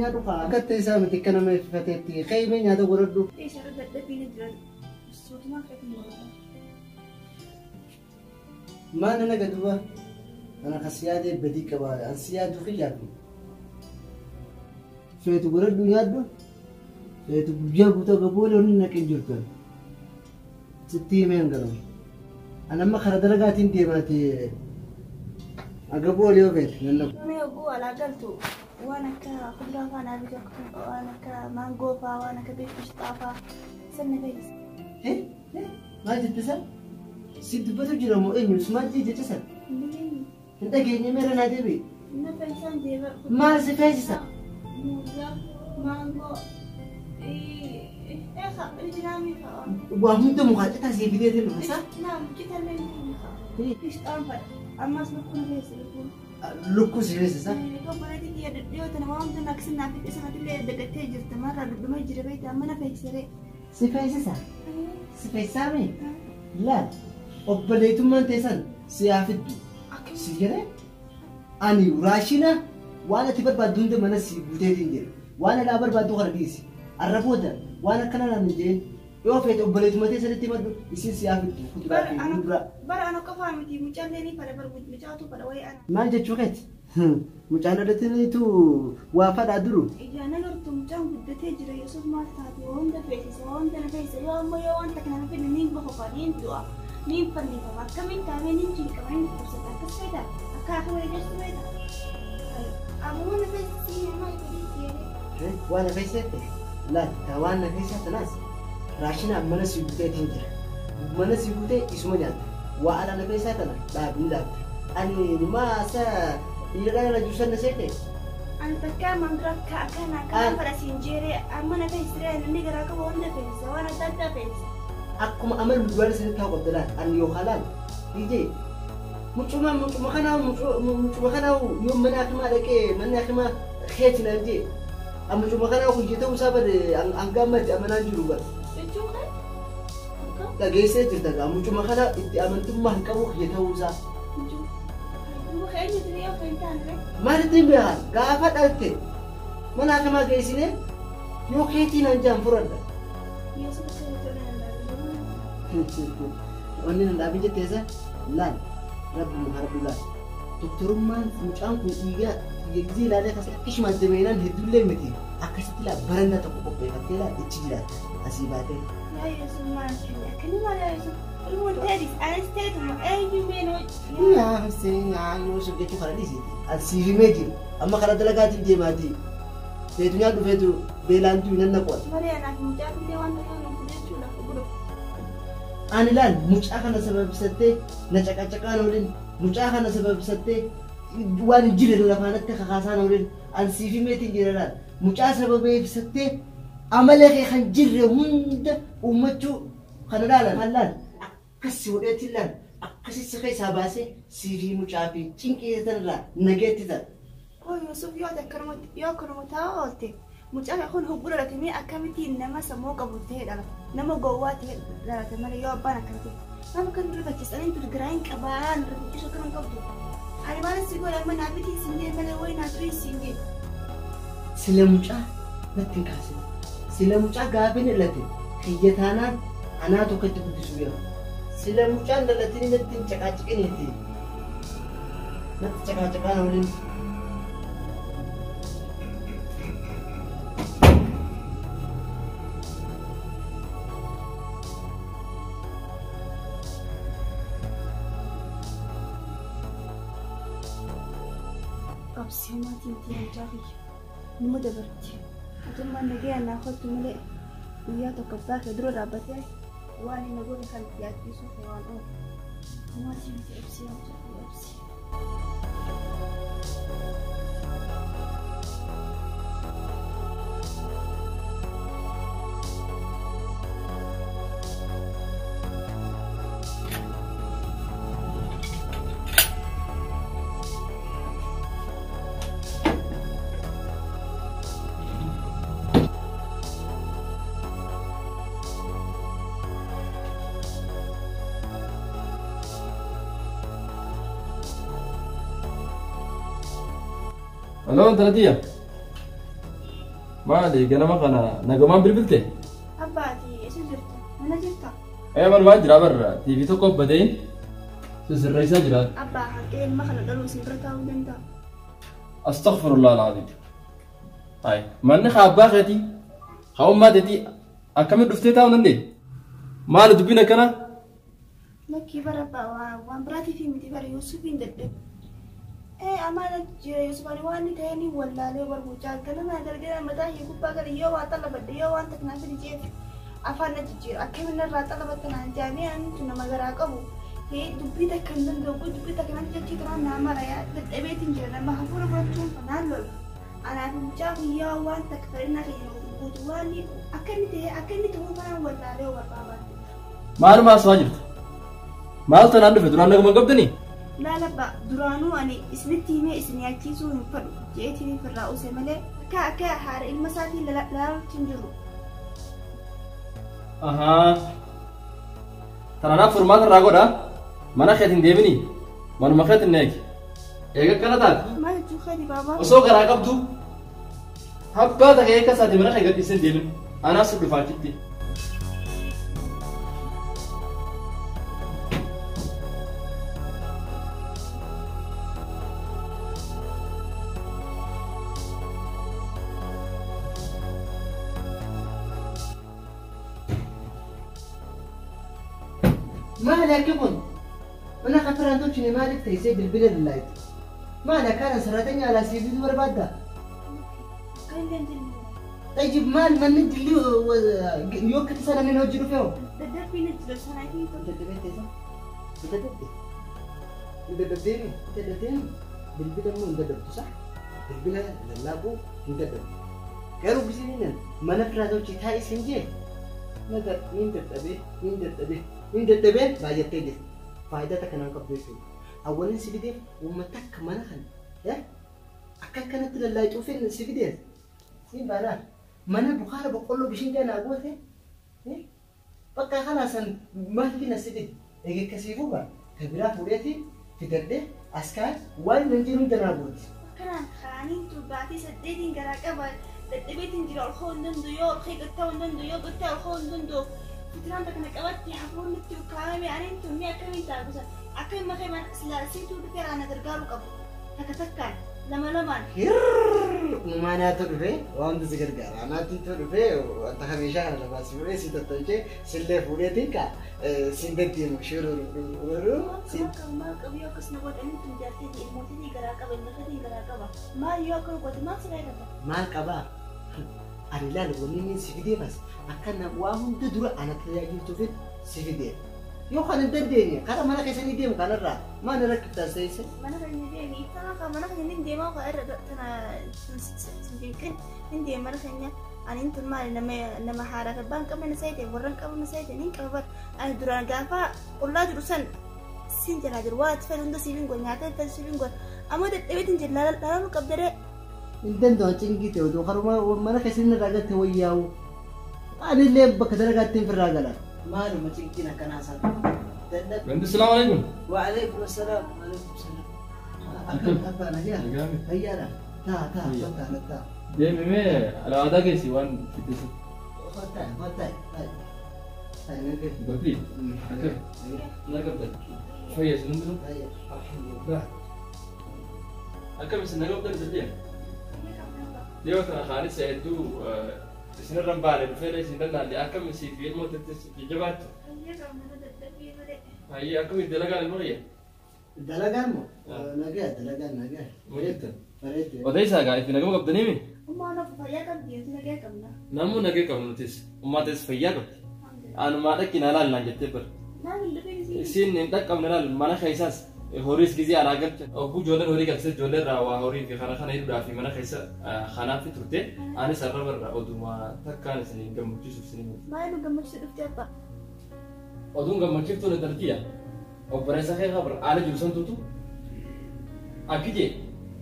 nyaatu kaa akka isaa miti kana mee fateetti qaymee nyaata godhadhu. Isa dadhabbii ni jira. Suutumaa feetiin godhata. Maal na gaduba? Ana kasiyaadee badii qaba. An siyaadu xiyyaatu. Feetu godhadhu nyaaddu. Feetu guyyaa guutuu gaboole onni naqee jirtu. Sitti himee hin galu. An amma karaa dalagaatiin deemaatee agaboole yoo feete nannabu. Mee oguu alaa galtu waan akka kuduraa faanaa bitaa waan akka maangoo faa waan akka beekumsa faa sanna fayyisa. Maal jette san? Si dubbatu jira moo eenyus maal jette san? Hin dhageenye meera naa deebi'e. Na fayyisaan deema. Maal si fayyisa? Muuza, maangoo, ijinaamii fa'aa. Waa hunda mukaa citaa si eebideetiin dhufa isaa? Naam, citallee ni fa'aa. Ishtaan fa'a. Ammas lukkuun keessa lukkuun. Lukkuu si feesisa? Obboleetti kiyya dhiyyoota nama hundi naqsinaa fi isaaniillee dagattee jirti marraa dhudhuma jira beektaa mana fe'isiree. Si feesisa? Si feesisaa mee? Laal obboleetummaan teessan si haafiddu. Si jedhee ani raashina waan ati barbaaddu hunda mana si guuteetiin jira. Waan alaa barbaaddu kana dhiisi. Arra booda waan akkana naan hin jeen yoo feete obboleetuma teessanitti maddu isin si haafiddu kuduraa fi muduraa. Bara ana qofaa miti mucaallee ni fada barbu mucaatu fada wayii ana. Maal jechuu keeti? Mucaan dhalatiniitu waa fadhaa duru. Ijaan agartu mucaan guddatee jira Yusuf maal taate waa hunda feesisa waa hunda na feesisa yoo ammoo yoo wanta kana fedhe niin bahu faa niin du'a niin fannifama akkamiin taamee niin jiiqama niin dubbisata akkas feeta akka akka wayii geessu feeta. Ammoo na feesisii namaa ifadhiisi jedhee. Waan na feesisette? Laal taa waan na feesisatanaas raashinaan mana si guuteetiin jira. Mana si guutee isuma nyaata. Waa ala na feesisatana dhaabni dhaabta. Ani maasa dhiiradhaan na juusan na seete. Ani bakka mandura kana fada sinjeeree amma na feesisiree inni garaa qabu hunda feesisa waan adda addaa feesisa. Akkuma amal duwwaan sirriitti haa qabdalaan ani yookaan laal dhiijee mucuma kanaa yoo mana hakimaa dhaqee manni hakimaa keetiin an jee mucuma kanaa hojii ta'uu isaa bade hanga ammatti amanaan jiru bara. Jechuun dhageessee jirta mucuma kana itti amantummaa hin qabu hojii ta'uu isaa. Maalitti beekan gaafa dhalte mana hakimaa geessine yoo keetiin an jaan furadha. Wanni nan dhaabin jetteessa laal rabbi harbu laal doktorummaan mucaan kun dhiigaa gisee ilaalee akkasii akka ishuma deemeenaan hedduullee miti akkasitti laal barannaa tokko qopheeffattee laal ichi jiraata asii baatee. Yaa Yesuus maal kenna akkani maal yaa Yesuus ilmoon teedis anis teetuma eenyu meenoo. Yaa Hussein yaa Yusuf jechuu kana dhiisiiti asii himee jiru amma kana dalagaatiin deemaatii feetu nyaadhu feetu beelaantuu nan naqoota. Marii anaaf mucaa fillee wanta kana jechuudha guddaa. Ani laal mucaa kana sababisattee na caqacaqaan waliin mucaa kana sababisattee waan hin jirre lafaanatti kakaasaan waliin ani siif himeetiin jira laal mucaa sababeeffattee amala kee kan jirre hunda uummachuu kana laalan kan laal akkasi godheetiin laal akkasi si keessaa baasee siif mucaa fi cinqeessan irraa nageetti ta'a. Yusuf yoo akkanuma taa'aa oolte mucaan kun hubbura dhalatanii akkamittiin nama sammuu qabu ta'ee dhalata nama gowwaa ta'ee dhalata malee yoo abbaan akkana ta'e nama kan rifachiisanii durgaraa hin qabaan rifachiisu akka hin qabdu ani maal si godha amma naafitii siin malee wayi naaturii siin jee. Sila mucaa natti hin kaasine sila mucaa gaafiin dhalate hiyyataanaan anaa tokkotti guddisuu jira sila mucaan dhalatanii natti hin caqaacaqiniiti natti caqaacaqaan waliin. Absiimatiin mucaa kiyya nama dabarti mootummaan nagayaan naa kottu malee guyyaa tokko abbaa kee dura dhaabbatee waan hin godhe kan yaadchiisuuf waan oolu hawaasni miti absii. Halo, Taratia. Maali ganama kana nagamaan bilbilte? Abbaati isa jirta. Mana jirta. Man maan jira barra TV tokko badeen sirreessaa jira. Abbaa hanqee ilma kana dhaluu isin bira taa'uu danda'a. Astaghfirullah alazim. Hay manni khabbaa keeti khawmaa teeti akkamiin dhuftee taa'uu dandeenya? Maali dubbina kana? Lakkii bara waan biraatii fi miti bara Yuusufiin dadhabe. Amaana jira Yuusufani waan inni ta'ee ni wallaalee barbuuchaa ganama gargara mataa ishee gubbaa gara yoo waan xalabadde yoo waan taknaa fidi jeefi afaan na jijjiira akkamiin irraa xalabatta naan jaamee antu nama garaa qabu dubbii takka hin danda'u dubbii takka natti jechii turaan naa marayaa dadhabeetiin jira nama hafuura godhachuun fanaan lolu anaaf mucaa guyyaa waan takka farinnaa keenya guutu waan akka inni ta'uu kanaan wallaalee barbaabaatti. Maal maaswaa jirta? Maal tanaan dhufe duraan naguma qabdanii? Laalabba duraanuu ani isinitti himee isin yaachiisuu hin fedhu jeetiin firraa use malee akka haadha ilma isaatiin laaluutti hin jiru. Tanaanaaf furmaata irraa godha mana keetiin deebinii manuma keetiin eegi. Eega akkana taate. Maal jechuu keeti baabaa? Osoo garaa qabdu abbaa ta'e eega isaati mana kee gadhiisee hin deemin anaas dhufaa jirti. ما لك يكون أنا خطر عندك شنو مالك تيسي بالبلد اللايت ما لك أنا سرتني على سيدي دور بعدها طيب مال من ندلي يوكل سنة من وجهه فيه بدك نجلس سنة هي بددني بالبلد مو نددب صح بالبلد لابو نددب قالوا بسنين ما نفرض وجه هاي سنجي نقدر مين تتبه من الدبل بعد تيجي فائدتك أنا كبيسي أولاً سبيدين ومتك مناخن يا أكل كانت لله يشوفين سبيدين سين بارا منا بخار بقول له بشين جانا أقول ثه بقى خلاص ما فينا سبيد يجي كسيفو بقى كبيرة فوريتي في درده أسكار وين نجيرون تنابود كنا خانين تبعتي سديدين كراكبا تبيتين جرا الخون دندو يو خيقة تون دندو يو قطع الخون دندو فتران تكنا كبتي حفون نتيو كامي يعني انتو ميا كمين تاقوسا أكيد ما خيما سلاسيتو بكرا أنا درقارو قبو تكتكان لما ما أنا تروفي وأنا تزكر قال أنا تروفي وأنت خميشة أنا بس يوري سيتطلعي سلة فوريتي كا سيندتي مشهور سين ما كبيو كسنا قد أنتو جالتي دي الموتي دي كراكبا المخدي كراكبا ما يوكل قد ما سلاكبا ما كبا أنا لا لوني سيفيدي بس أكنا واهم تدور أنا تلاقي توفيد سيفيدي يو خان الدنيا كذا ما نكسر نديم كان الرا ما نركب تاسيس ما نكسر نديم إتنا كم ما نكسر نديم أو كأر تنا سنجيكن نديم ما نكسرني أنا إنتو ما لما حارك البنك كم نسيته ورن كم نسيته نين كبر أنا دران قافا والله دروسن سنجل هذا الوقت فلوند سيفين قول نعتاد فلسفين قول أما تبي تنجل لا لا قبضة إنتن ده تيجي تودو خرما ما نكسر نراجع توياو أنا اللي بكتر قاتين في الرجالة ما له ما تيجي نكناسا بنت السلام عليكم وعليكم السلام وعليكم السلام أبا أنا جا هيا لا تا دي مي على هذا كيسي وان في تسو هاي نقول بقولي نقبل شوية سنندرو الحمد لله أكمل سنقبل سلبيا ديو كان خالد سيدو سنرن بالي بفعل سنرن اللي أكمل سيفي الموت الجبات هي أكمل دلقان المرية دلقان مو نجا دلقان مريت مريت ودايسا قاعد في نجمة قبضني مين ما أنا فيا كم ديو تنجا كمنا نمو نجا كم نتيس وما تيس فيا قبض أنا ما أدرك إن أنا اللي جتبر نعم اللي بيجي سين نتاك كم نال ما أنا خيساس هوريس كذي على قلت أو بو جولر هوري كذا جولر روا هوري في خنا يبدأ في منا خيسا خنا في ترتة أنا سرّر أودوما تكان سنين كم جزء سنين ما أنا كم شرفت أبا أودون كم شفت ولا ترتيا أو بريسا خير خبر على جلسان توتو أكيد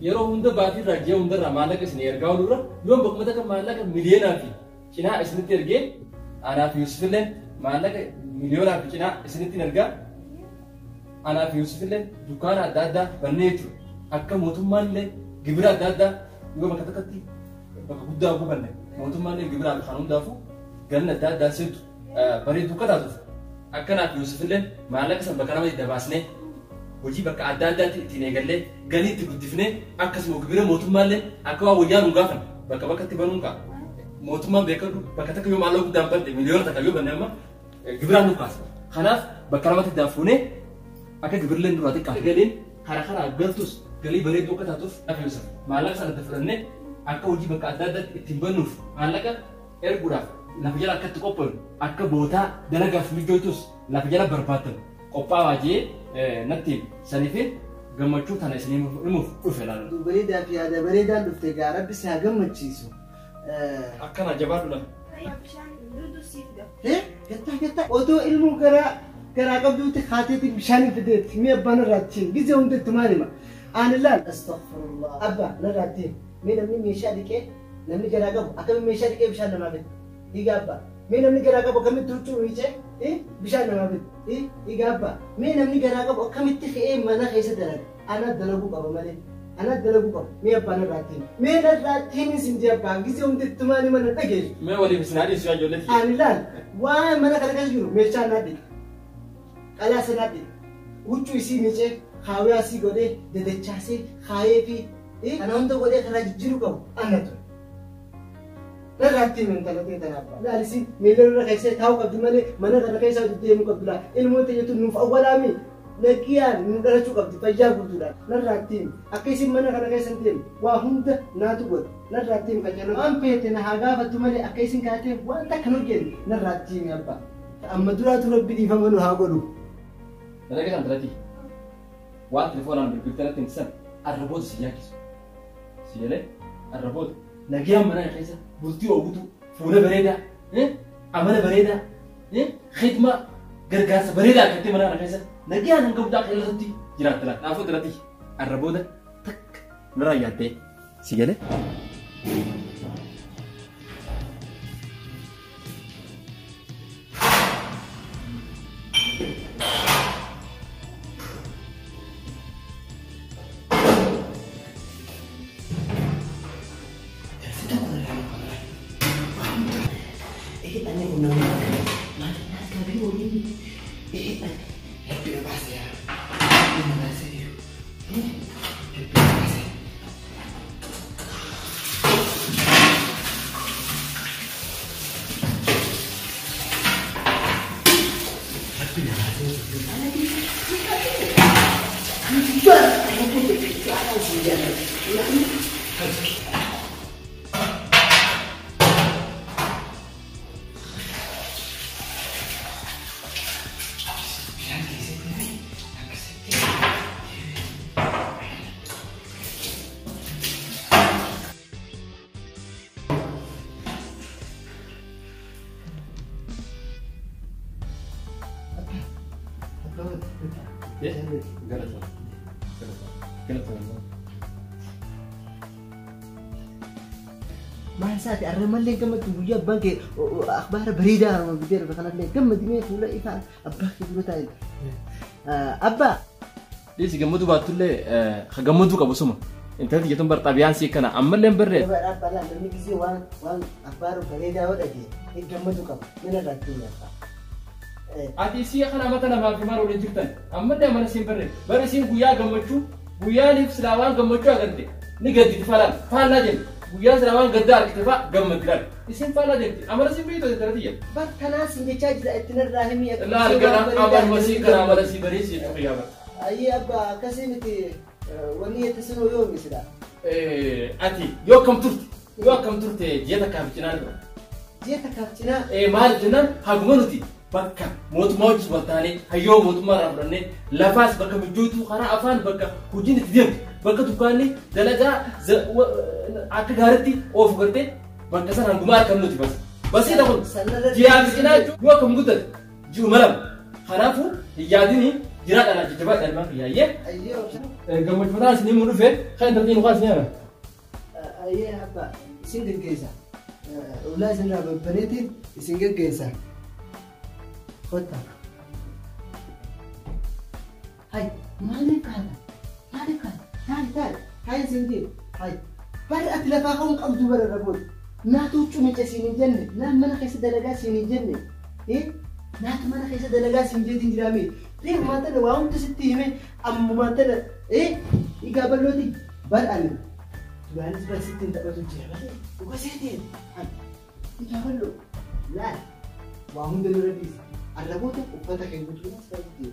يرو هندا باتي راجع هندا رمانا كسنير قاولورا يوم بقمة كم مالك مليون أفي كنا إسنة ترجع أنا في يوسف لين مالك مليون أفي كنا إسنة ترجع أنا في يوسف لين دكان أدادا بنيتو أكا موتوم مال لين جبرا أدادا يوم كتكتي بقى بودا أبو بني mootummaan gibiraan kan hundaafu ganna adda addaa seentu bareedduu qadaatuuf akkanaaf Yuusufillee maallaqa san bakka namatti dabaasnee hojii bakka adda addaatti ittiin eegallee galii itti guddifnee akkasuma gibira mootummaallee akka waa wayyaa nu gaafan bakka bakkatti banuun qaba. Mootummaan beekadu bakka takka yoo maallaqa guddaan badde miliyoona takka yoo banne amma gibiraan nu kaasa. Kanaaf bakka namatti daafuunee akka gibirleen duraa xiqqaaf galeen karaa galtus galii bareedduu akka taatuuf lafa Yuusuf maallaqa sana fudhannee akka hojii bakka adda addaatti ittiin bannuuf maallaqa erguudhaaf lafa jala akkatti qophaa'u akka bootaa dalagaaf mijootus lafa jala barbaaddan qophaa'aa jee natti saniifin gammachuu tana isin himuuf dhufe laala. Bareedaa fi yaada bareedaan dhufte gaa rabbi si haa gammachiisu. Akkana jabaadhu lafa. Bishaan duduu siif ga'a. Gattaa otoo ilmoo garaa qabduutti haateetiin bishaan fideetti mee abbaan irraattiin gizee hundatti maal hima? Ani laal astaghfirullah abba narraattiin mee namni meeshaa dhiqee namni garaa qabu akkamitti meeshaa dhiqee bishaan namaa fide? Dhiiga abba mee namni garaa qabu akkamitti huccuu hiicee bishaan namaa fide? Dhiiga abba mee namni garaa qabu akkamitti fe'ee mana keessa dalaga? Ana dalaguu qaba malee. Ana dalaguu qaba mee abbaan irraattiin mee narraattiin isin jee abbaan gizee hundatti maal hima na dhageessu? Mee waliif isin haadhiisu yaa ijoolletti. Ani laal waan mana kana keessa jiru meeshaa naa dhiqe. Qalaa sanaa dhiqe. Huccuu isii miicee haawaa asii godhee dadachaasee haayee fi kana hunda godhee karaa jijjiiruu qabu ana ture. Narraattiin mentalotee tanaaf laalisiin miila irra keessee taa'uu qabdi malee mana kana keessa deemuu qabdu laa ilmoon tajaajiltu nuuf awwalaami naggiyaan nu dhalachuu qabdi fayyaa guutuudhaan narraattiin akka isin mana kana keessa deemu waa hunda naatu godhe narraattiin fayyadu waan feete na haa gaafattu malee akka isin kaatee waan takka nu jennu narraattiin abbaa amma duraatu rabbi dhiifama nu haa godhu. Dalaga kan terjadi, waktu telefonan berbicara tentang arrabot sejaki, sijale arrabot. Lagi yang mana yang saya bukti ogutu, funa bereda, amana bereda, khidmat gergas bereda kati mana yang saya. Lagi yang engkau tak kelihatan ti, jerat telat, apa terjadi? Arrabot, tak, nerayat deh, sijale. Masa ti arman le gamat buya banke akhbar berita orang bidir bakalan le gamat ini pula ifa abah kita tahu abah dia si gamat tu batul le gamat tu kabu semua intan dia tu bertabian sih kena amal yang berat apa lah demi kisi wan akhbar berita awak lagi gamat tu kabu mana ratunya ati sih kan amat nama kemar oleh jutaan amat dia mana simpen baru sih buya gamat tu buya ni selawan gamat tu agar deh ni gadit falan je Buya serawan gedar kita pak gamat gedar. Isim pala deh. Amar sim itu terjadi ya. Bak kana sim charge la itnar rahmi ya. La gana amar masih kana amar si beri si ya pak. Ayah abah kasih nanti wani terseno yo misda. Ati yo kam turte dia tak kapcina. Dia tak kapcina. Mal jenan hagumanuti. Bakka mootummaa hojii waltaanee hayyoo mootummaa irraa fudhannee lafaas bakka mijootuu karaa afaan bakka hojiin itti deemtu bakka dukkaanni dalagaa akka gaariitti oofu gartee bakka sana hangumaa harkam nuti basii ta'u ji'aaf cinaa yoo akkam guddate ji'u malam kanaafuu hiyyaadini jiraa dhalaa jajjabaa dhalmaan kiyyaayee gammachuudhaan isin himuu dhufee kan intartiin mukaan isin yaala. Ayyee abba isin geggeessa ulaa isin irraa babbaneetiin isin geggeessa. Kota. Hai, mana kan? Hai sendiri. Hai. Bar atla fa kaum qabdu bar rabul. naatu cumicha siin jenne naan mana keessa dalagaa siin jenne naatu mana keessa dalagaa siin jeetiin jiraame reefu maantana waa hundi sitti hime amma maantana igaa ballooti badhaani duraanis bar sittiin taphatu jira malee dhuga seetiin igaa balloo laal waa hunda nurra dhiisa arraboota uffata keenya guutuunas fayyadee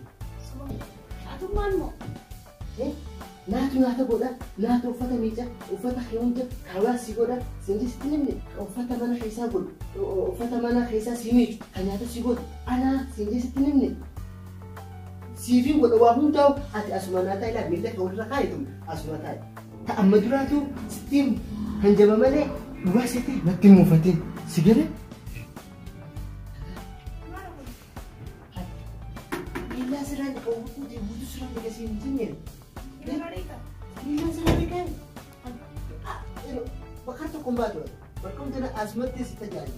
Atummaan moo? naatu nyaata godha naatu uffata miica uffata kee hunda kaawwaasi godha sinji sitti nimne uffata mana keessaa godhu uffata mana keessaa si miicu kan nyaata si godhu anaa sinji sitti nimne siifin godha waa hundaa'u ati asuma naataa ilaa miila kee walirra kaayitu asuma taa'e ta'amma duraatu sittiin hanjaba malee dhugaa seetii natti muufatiin si gale miila siraan qawwuuti guutuu siraan dhigasii hin jenneen Nila sinabi kan. Bakar to kumbato. Bakar to na asmati sita jali.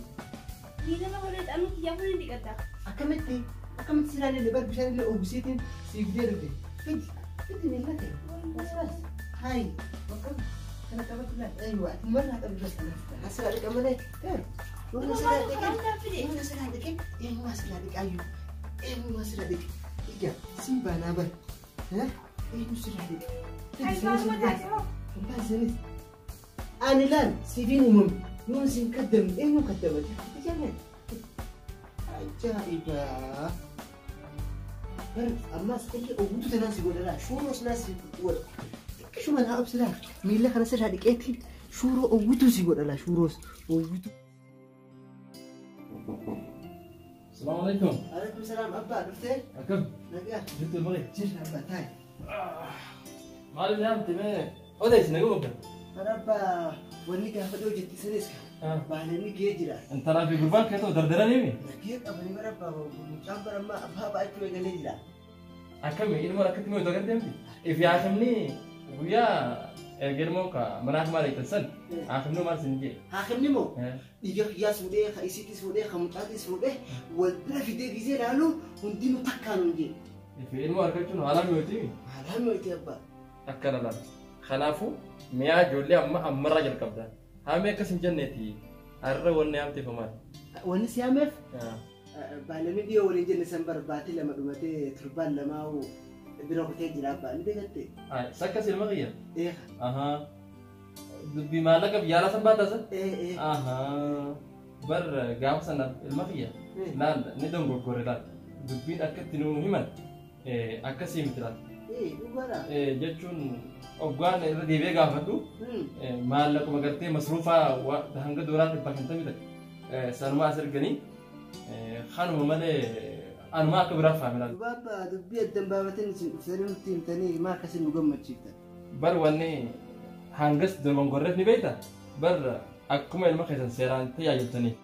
Nila na ulit ano kaya ko hindi kata. Akamit sila ni lebar bisa nila ubusitin si video deh. Pidi nila te. Mas. Hai. Bakar kana kabat na. Aywa, man na kabis na. Asal ada kamane. Mana sila dekin. Mana sila dekin. Mana sila dekin ayu. Mana sila dekin. Iga, simba na ba. Hah? Sila dekin. Ay, paano mo tayo? Pagkasalis. Anilan, si Vinumum. Yung sing kadam, yung kadam. Diyan. Ay, iba. Pero, amma, sige, ubuto na siguro na. Shuros na siguro. Kasi man haop sila. Mila ka na sila diketi. Shuro, ubuto siguro na. Shuros. Ubuto. Assalamualaikum. Waalaikumsalam. Abba, dokter? Akam. Naga. Betul boleh. Cik, abba, tay. Malam jam time. Oh, dah sini aku bukan. Abba, wani ka fado jetti sanis ka. Balani ke jira. Antara fi gurban kayak tu dardaran ini. Nakiyat abani marabba, mucambar amma abba ba ake gale jira. Akam ini malah ketemu itu kan dia. If ya akam ni, buya germo ka menak mari tersen. Akam ni masih sini. Hakim ni mo. Iga qiyas fude, isiti fude, khamutatis fude, wala fide gize lalu hundinu takkan nje. If ilmu arka cun alam itu. Halam ite abba. Akkana la. Khanafu miya jolle amma amra jal kabda. Hame kasin jannati. Arra wanne amti famat. Wani siyamef? Balani diyo wani jenne sambar bati lama dumate turban lama u biro kute jira abba. Ni degatte. Ay, sakka silma qiya. Aha. Bima laka biyala sambata sa? Aha. Bar gaaf sana ilma qiya. Lan ni don gogore lan. Dubbin akka tinu himan. Akka simtira. Dubara. Jechuun oggaan irra deebi'ee gaafadhu maallaquma gartee masruufaa hanga duraatti bakkan tamita sanuma as erganii kanuma malee anuma akka biraa faamilaa. Baaba dubbii addan baabateen sirriitti himtanii maa akkasiin nu gammachiiftan. Bar wanni hangas dorgongorreef ni beekta bar akkuma ilma keessan seeraan tajaajiltanii.